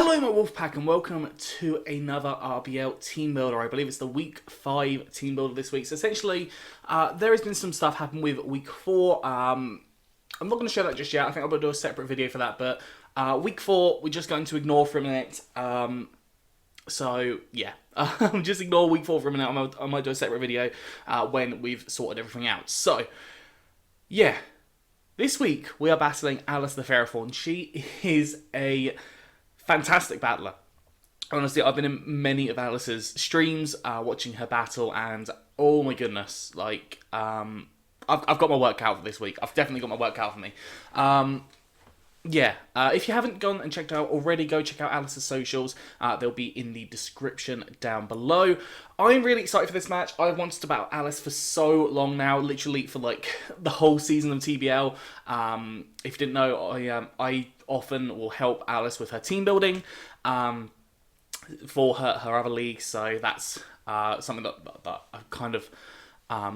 Hello my Wolfpack and welcome to another RBL team builder. I believe it's the week 5 team builder this week. So essentially, there has been some stuff happen with week 4. I'm not going to show that just yet. I think I'm going to do a separate video for that. But week 4, we're just going to ignore for a minute. So yeah, just ignore week 4 for a minute. I might do a separate video when we've sorted everything out. So yeah, this week we are battling Alice the Fairthorn. She is a fantastic battler. Honestly, I've been in many of Alice's streams, watching her battle, and oh my goodness, like, I've got my work cut out for this week. I've definitely got my work cut out for me. Yeah, if you haven't gone and checked out already, go check out Alice's socials. They'll be in the description down below. I'm really excited for this match. I've wanted to battle Alice for so long now, literally for like the whole season of TBL. If you didn't know, I often will help Alice with her team building for her other leagues, so that's something that I kind of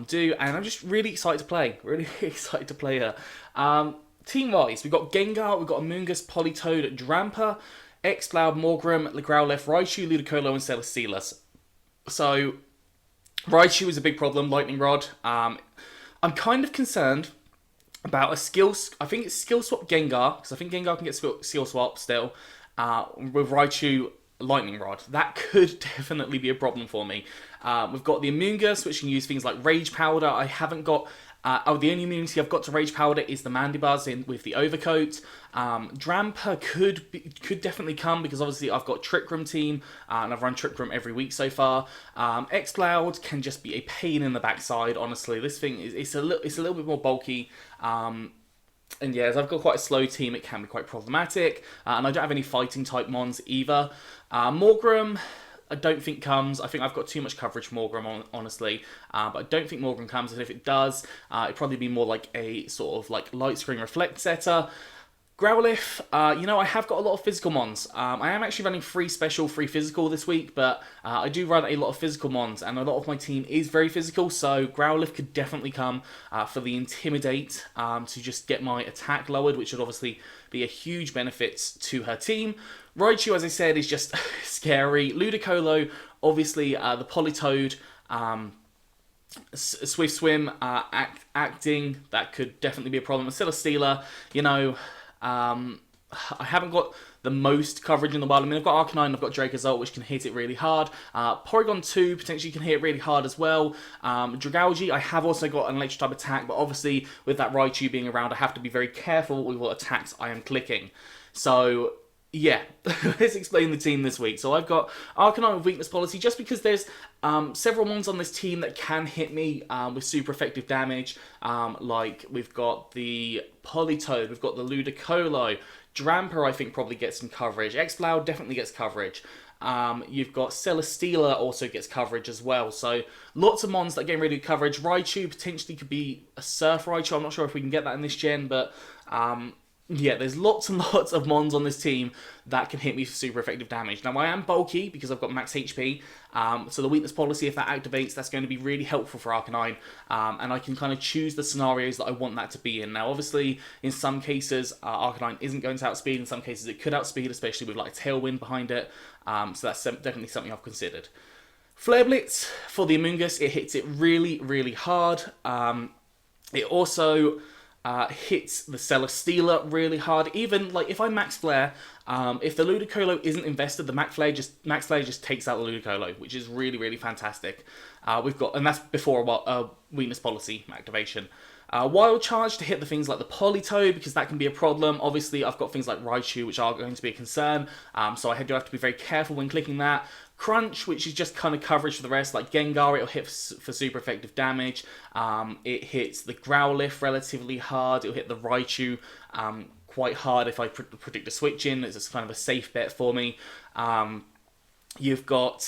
do, and I'm just really excited to play. Really excited to play her. Team-wise, we've got Gengar, we've got Amoonguss, Politoed, Drampa, Exploud, Morgrem, Growlithe, Raichu, Ludicolo, and Celesteela. So, Raichu is a big problem, Lightning Rod. I'm kind of concerned about a skill... I think it's skill swap Gengar, because I think Gengar can get skill swap still, with Raichu, Lightning Rod. That could definitely be a problem for me. We've got the Amoonguss, which can use things like Rage Powder. I haven't got... the only immunity I've got to Rage Powder is the Mandibuzz with the Overcoat. Drampa could definitely come because obviously I've got Trick Room team and I've run Trick Room every week so far. Exploud can just be a pain in the backside. Honestly, this thing is a little bit more bulky. And yeah, as I've got quite a slow team, it can be quite problematic. And I don't have any fighting type mons either. Morgrem, I don't think comes. I think I've got too much coverage for Morgrem, honestly. But I don't think Morgrem comes, and if it does, it'd probably be more like a sort of like Light Screen Reflect setter. Growlithe, I have got a lot of physical mons. I am actually running free special, free physical this week, but I do run a lot of physical mons, and a lot of my team is very physical, so Growlithe could definitely come for the Intimidate to just get my attack lowered, which would obviously be a huge benefit to her team. Raichu, as I said, is just scary. Ludicolo, obviously, the Politoed, Swift Swim, acting, that could definitely be a problem. Celesteela, I haven't got the most coverage in the world. I mean, I've got Arcanine, I've got Dracozolt, which can hit it really hard. Porygon 2 potentially can hit it really hard as well. Dragalge, I have also got an electric type attack, but obviously with that Raichu being around, I have to be very careful with what attacks I am clicking. So yeah, let's explain the team this week. So I've got Arcanine with Weakness Policy, just because there's several mons on this team that can hit me with super effective damage. Like, we've got the Politoed, we've got the Ludicolo, Drampa I think probably gets some coverage, Exploud definitely gets coverage. You've got Celesteela also gets coverage as well. So lots of mons that get really good coverage. Raichu potentially could be a Surf Raichu. I'm not sure if we can get that in this gen, but... yeah, there's lots and lots of mons on this team that can hit me for super effective damage. Now, I am bulky because I've got max HP, so the Weakness Policy, if that activates, that's going to be really helpful for Arcanine, and I can kind of choose the scenarios that I want that to be in. Now, obviously, in some cases, Arcanine isn't going to outspeed. In some cases, it could outspeed, especially with like Tailwind behind it, so that's definitely something I've considered. Flare Blitz for the Amoonguss, it hits it really, really hard. It also... hits the Celesteela really hard. Even like if I max flare, if the Ludicolo isn't invested, the max flare just takes out the Ludicolo, which is really, really fantastic. We've got, and that's before a Weakness Policy activation. Wild Charge to hit the things like the Politoed, because that can be a problem. Obviously, I've got things like Raichu, which are going to be a concern, so I do have to be very careful when clicking that. Crunch, which is just kind of coverage for the rest, like Gengar, it'll hit for super effective damage. It hits the Growlithe relatively hard. It'll hit the Raichu quite hard if I predict a switch in. It's just kind of a safe bet for me. You've got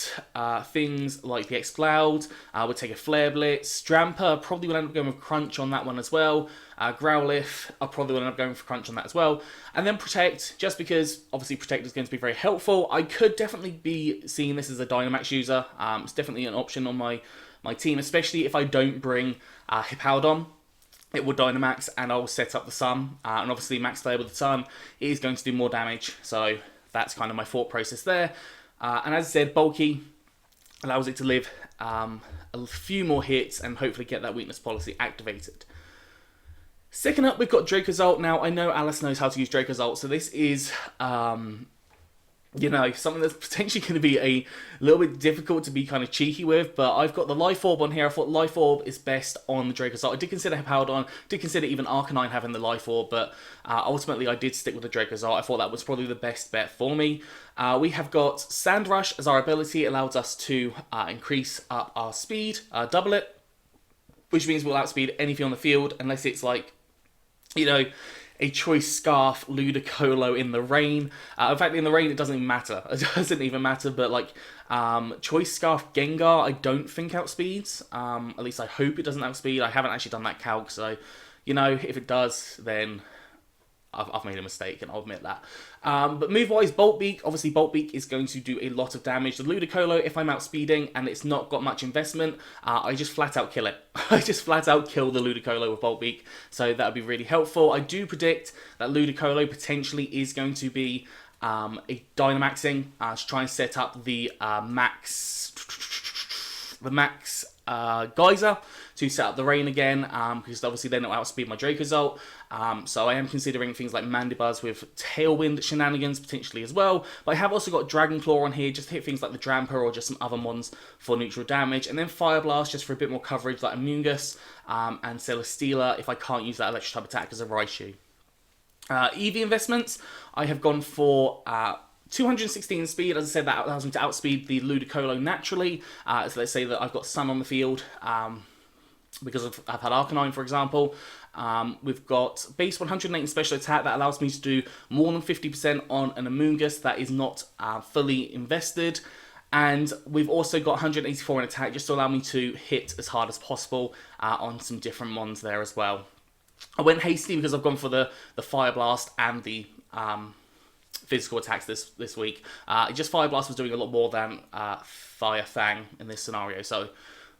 things like the Exploud, would take a Flare Blitz. Drampa probably will end up going with Crunch on that one as well. Growlithe, I probably will end up going for Crunch on that as well. And then Protect, just because obviously Protect is going to be very helpful. I could definitely be seeing this as a Dynamax user. It's definitely an option on my team, especially if I don't bring Hippowdon. It will Dynamax and I'll set up the Sun. And obviously Max Flare with the Sun is going to do more damage. So that's kind of my thought process there. And as I said, bulky allows it to live a few more hits and hopefully get that weakness policy activated. Second up, we've got Draco's Ult. Now, I know Alice knows how to use Draco's Ult, so this is, you know, something that's potentially going to be a little bit difficult to be kind of cheeky with, but I've got the Life Orb on here. I thought Life Orb is best on the Draco's Ult. I did consider Hippowdon, did consider even Arcanine having the Life Orb, but ultimately I did stick with the Draco's Ult. I thought that was probably the best bet for me. We have got Sand Rush as our ability. It allows us to increase up our speed, double it, which means we'll outspeed anything on the field, unless it's like, you know, a Choice Scarf, Ludicolo in the rain. In fact, in the rain, it doesn't even matter. It doesn't even matter, but like, Choice Scarf Gengar, I don't think outspeeds. At least I hope it doesn't outspeed. I haven't actually done that calc, so, you know, if it does, then I've made a mistake, and I'll admit that. But move-wise, Bolt Beak. Obviously, Bolt Beak is going to do a lot of damage. The Ludicolo, if I'm outspeeding and it's not got much investment, I just flat-out kill it. I just flat-out kill the Ludicolo with Bolt Beak, so that would be really helpful. I do predict that Ludicolo potentially is going to be a Dynamaxing to try and set up the max Geyser to set up the rain again, because obviously then it'll outspeed my Draco's Ult. So I am considering things like Mandibuzz with Tailwind shenanigans potentially as well. But I have also got Dragon Claw on here just to hit things like the Dramper or just some other mons for neutral damage. And then Fire Blast just for a bit more coverage like Amoonguss and Celesteela if I can't use that electric type attack as a Raichu. EV investments, I have gone for 216 speed. As I said, that allows me to outspeed the Ludicolo naturally. So let's say that I've got Sun on the field because I've had Arcanine, for example. We've got base 108 special attack that allows me to do more than 50% on an Amoonguss that is not fully invested. And we've also got 184 in attack just to allow me to hit as hard as possible on some different mons there as well. I went hasty because I've gone for the Fire Blast and the physical attacks this week. Just Fire Blast was doing a lot more than Fire Fang in this scenario, so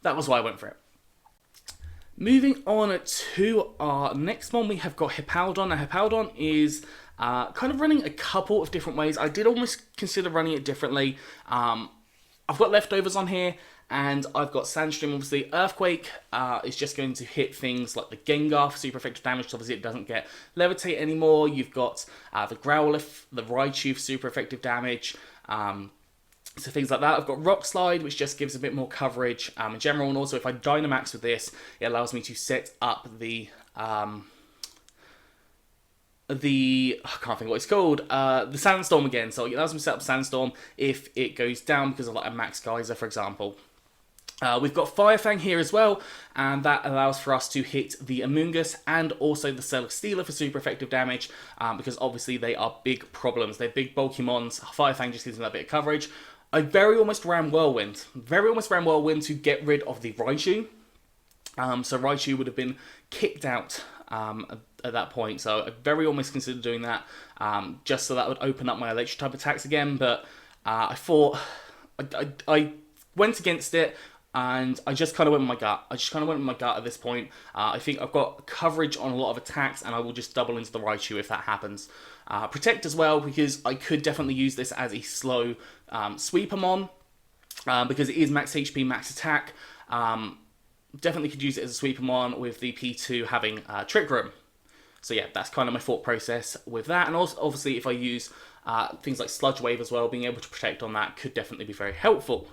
that was why I went for it. Moving on to our next one, we have got Hippowdon. Now, Hippowdon is kind of running a couple of different ways. I did almost consider running it differently. I've got leftovers on here, and I've got Sandstream. Obviously, Earthquake is just going to hit things like the Gengar for super effective damage. So obviously, it doesn't get Levitate anymore. You've got the Growlithe, the Raichu for super effective damage. So things like that. I've got Rock Slide, which just gives a bit more coverage in general. And also, if I Dynamax with this, it allows me to set up the I can't think what it's called, the Sandstorm again. So it allows me to set up Sandstorm if it goes down because of like a Max Geyser, for example. We've got Fire Fang here as well, and that allows for us to hit the Amoonguss and also the Celesteela for super effective damage, because obviously they are big problems. They're big bulky mons. Fire Fang just gives them that bit of coverage. I very almost ran Whirlwind. To get rid of the Raichu. So Raichu would have been kicked out at that point. So I very almost considered doing that, just so that would open up my electric type attacks again. But I thought I went against it, and I just kind of went with my gut. At this point. I think I've got coverage on a lot of attacks, and I will just double into the Raichu if that happens. Protect as well, because I could definitely use this as a slow sweeper mon, because it is max HP, max attack. Definitely could use it as a sweeper mon with the P2 having Trick Room. So yeah, that's kind of my thought process with that. And also, obviously, if I use things like Sludge Wave as well, being able to protect on that could definitely be very helpful.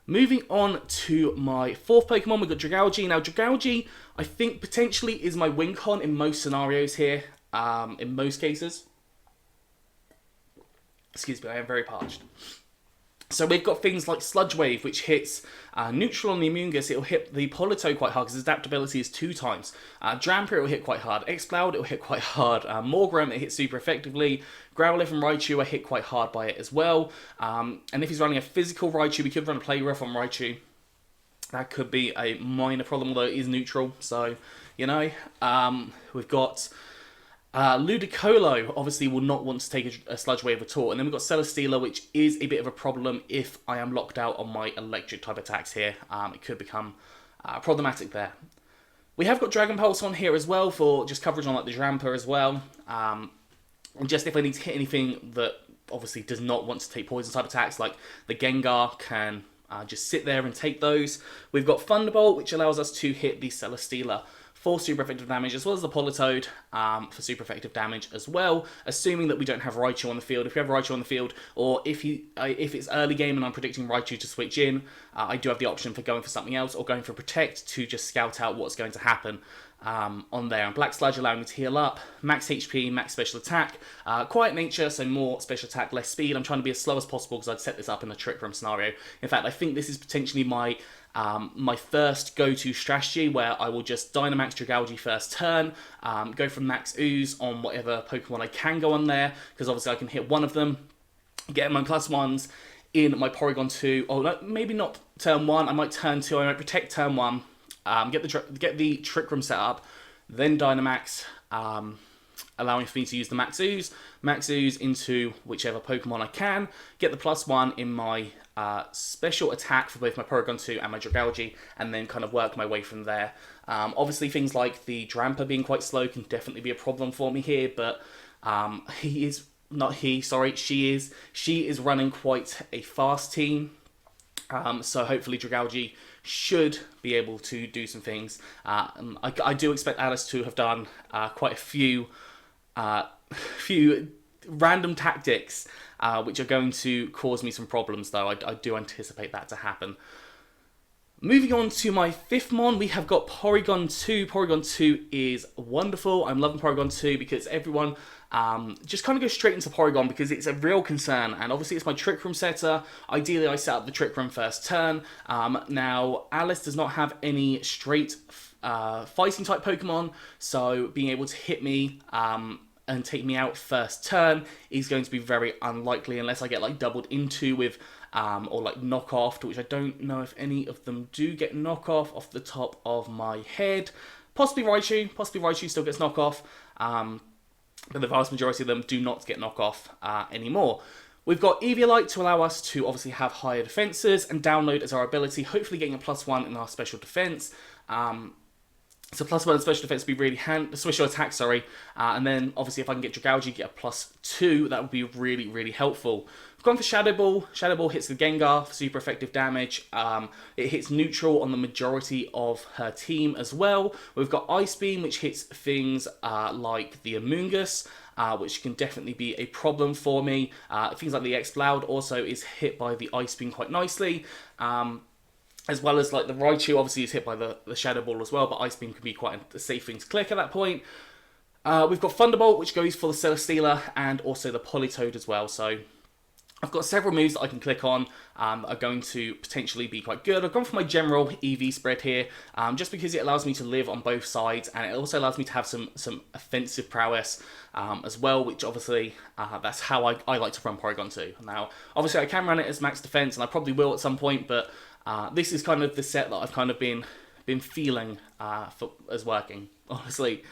Moving on to my fourth Pokemon, we've got Dragalge. Now, Dragalge, I think, potentially is my win con in most scenarios here, in most cases. Excuse me, I am very parched. So we've got things like Sludge Wave, which hits neutral on the Amoonguss. It'll hit the Polito quite hard because its adaptability is 2 times. Dramper, it'll hit quite hard. Exploud, it'll hit quite hard. Morgrem, it hits super effectively. Growlithe and Raichu are hit quite hard by it as well. And if he's running a physical Raichu, we could run a Play Rough on Raichu. That could be a minor problem, although it is neutral. So, you know, we've got Ludicolo, obviously, will not want to take a Sludge Wave at all. And then we've got Celesteela, which is a bit of a problem if I am locked out on my electric type attacks here. It could become problematic there. We have got Dragon Pulse on here as well for just coverage on like the Dramper as well. And just if I need to hit anything that obviously does not want to take poison type attacks, like the Gengar can just sit there and take those. We've got Thunderbolt, which allows us to hit the Celesteela for super effective damage, as well as the Politoed for super effective damage as well, assuming that we don't have Raichu on the field. If we have Raichu on the field, or if it's early game and I'm predicting Raichu to switch in, I do have the option for going for something else, or going for Protect to just scout out what's going to happen on there. And Black Sludge allowing me to heal up, max HP, max special attack, quiet nature, so more special attack, less speed. I'm trying to be as slow as possible because I'd set this up in a Trick Room scenario. In fact, I think this is potentially my first go-to strategy, where I will just Dynamax Dragalge first turn, go for Max Ooze on whatever Pokemon I can go on there, because obviously I can hit one of them, get my +1s in my Porygon 2, or no, maybe not turn 1, I might turn 2, I might Protect turn 1, get the Trick Room set up, then Dynamax, allowing for me to use the Max Ooze into whichever Pokemon I can, get the +1 in my special attack for both my Porygon 2 and my Dragalge, and then kind of work my way from there. Obviously things like the Drampa being quite slow can definitely be a problem for me here, but she is running quite a fast team, so hopefully Dragalge should be able to do some things. I do expect Alice to have done quite a few random tactics, which are going to cause me some problems, though. I do anticipate that to happen. Moving on to my 5th Mon, we have got Porygon 2. Porygon 2 is wonderful. I'm loving Porygon 2 because everyone just kind of goes straight into Porygon because it's a real concern. And obviously it's my Trick Room setter. Ideally I set up the Trick Room first turn. Now Alice does not have any straight fighting type Pokemon, so being able to hit me and take me out first turn is going to be very unlikely unless I get like doubled into with or like knockoff, which I don't know if any of them do get knockoff off the top of my head. Possibly Raichu still gets knockoff, but the vast majority of them do not get knockoff anymore. We've got Eviolite to allow us to obviously have higher defenses, and Download as our ability, hopefully getting a +1 in our special defense. So +1 in special defense would be really handy, special attack, sorry. And then obviously if I can get Dragalge, get a +2, that would be really, really helpful. We've gone for Shadow Ball. Shadow Ball hits the Gengar for super effective damage. It hits neutral on the majority of her team as well. We've got Ice Beam, which hits things like the Amoonguss, which can definitely be a problem for me. Things like the Exploud also is hit by the Ice Beam quite nicely. As well as like the Raichu obviously is hit by the Shadow Ball as well, but Ice Beam can be quite a safe thing to click at that point. We've got Thunderbolt, which goes for the Celesteela and also the Politoed as well. So I've got several moves that I can click on are going to potentially be quite good. I've gone for my general EV spread here, just because it allows me to live on both sides, and it also allows me to have some offensive prowess as well, which obviously that's how I like to run Porygon 2. Now, obviously I can run it as max defense, and I probably will at some point, but this is kind of the set that I've kind of been feeling as working, honestly.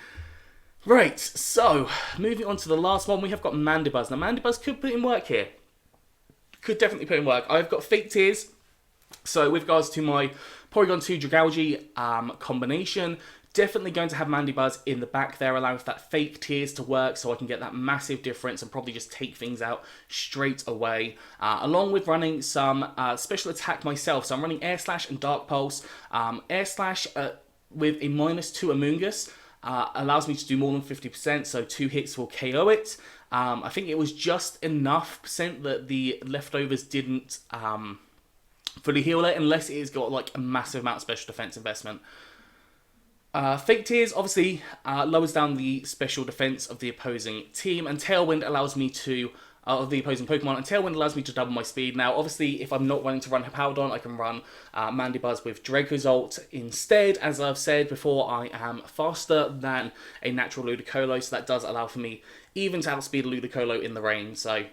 Right, so moving on to the last one, we have got Mandibuzz. Now Mandibuzz could put in work here. Could definitely put in work. I've got Fake Tears. So with regards to my Porygon 2 Dragalge combination, definitely going to have Mandibuzz in the back there, allowing for that Fake Tears to work so I can get that massive difference and probably just take things out straight away. Along with running some special attack myself. So I'm running Air Slash and Dark Pulse. Air Slash with a -2 Amoonguss allows me to do more than 50%, so 2 hits will KO it. I think it was just enough percent that the leftovers didn't fully heal it, unless it has got like a massive amount of special defense investment. Fake Tears obviously lowers down the special defense of the opposing team, and Tailwind allows me to of the opposing Pokemon, and Tailwind allows me to double my speed. Now, obviously, if I'm not wanting to run Hippowdon, I can run Mandibuzz with Dracozolt instead. As I've said before, I am faster than a natural Ludicolo, so that does allow for me even to outspeed a Ludicolo in the rain. So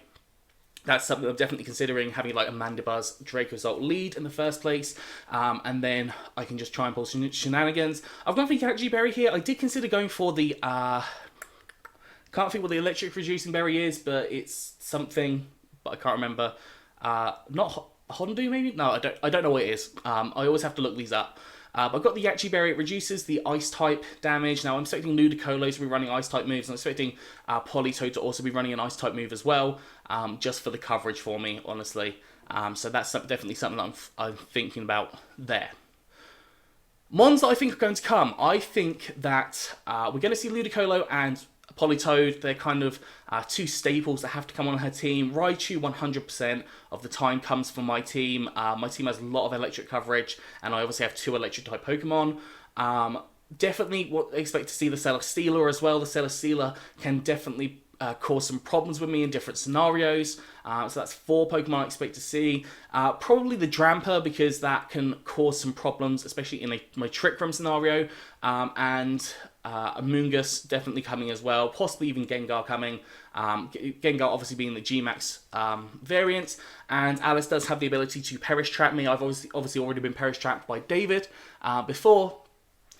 that's something I'm definitely considering, having like a Mandibuzz Dracozolt lead in the first place, and then I can just try and pull some shenanigans. I've gone for Catchy Berry here. I did consider going for the can't think what the electric reducing berry is, but it's something, but I can't remember. Not Hondu maybe? No, I don't know what it is. I always have to look these up. I've got the Yachi Berry. It reduces the Ice type damage. Now, I'm expecting Ludicolo to be running Ice type moves. I'm expecting Politoed to also be running an Ice type move as well, just for the coverage for me, honestly. So that's definitely something that I'm thinking about there. Mons that I think are going to come. I think that we're going to see Ludicolo and Politoed. They're kind of two staples that have to come on her team. Raichu 100% of the time comes from my team. My team has a lot of electric coverage, and I obviously have 2 electric type Pokemon. Definitely expect to see the Celesteela as well. The Celesteela can definitely cause some problems with me in different scenarios. So that's 4 Pokemon I expect to see. Probably the Dramper, because that can cause some problems, especially in my Trick Room scenario. And Amoonguss definitely coming as well. Possibly even Gengar coming. Gengar obviously being the G-Max variant. And Alice does have the ability to Perish Trap me. I've obviously already been Perish Trapped by David before.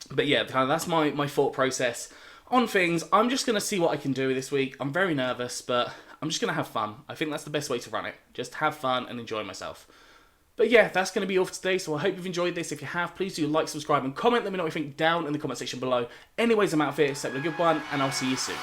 But yeah, that's my thought process on things. I'm just going to see what I can do this week. I'm very nervous, but I'm just going to have fun. I think that's the best way to run it. Just have fun and enjoy myself. But yeah, that's going to be all for today, so I hope you've enjoyed this. If you have, please do like, subscribe, and comment. Let me know what you think down in the comment section below. Anyways, I'm out of here, so have a good one, and I'll see you soon.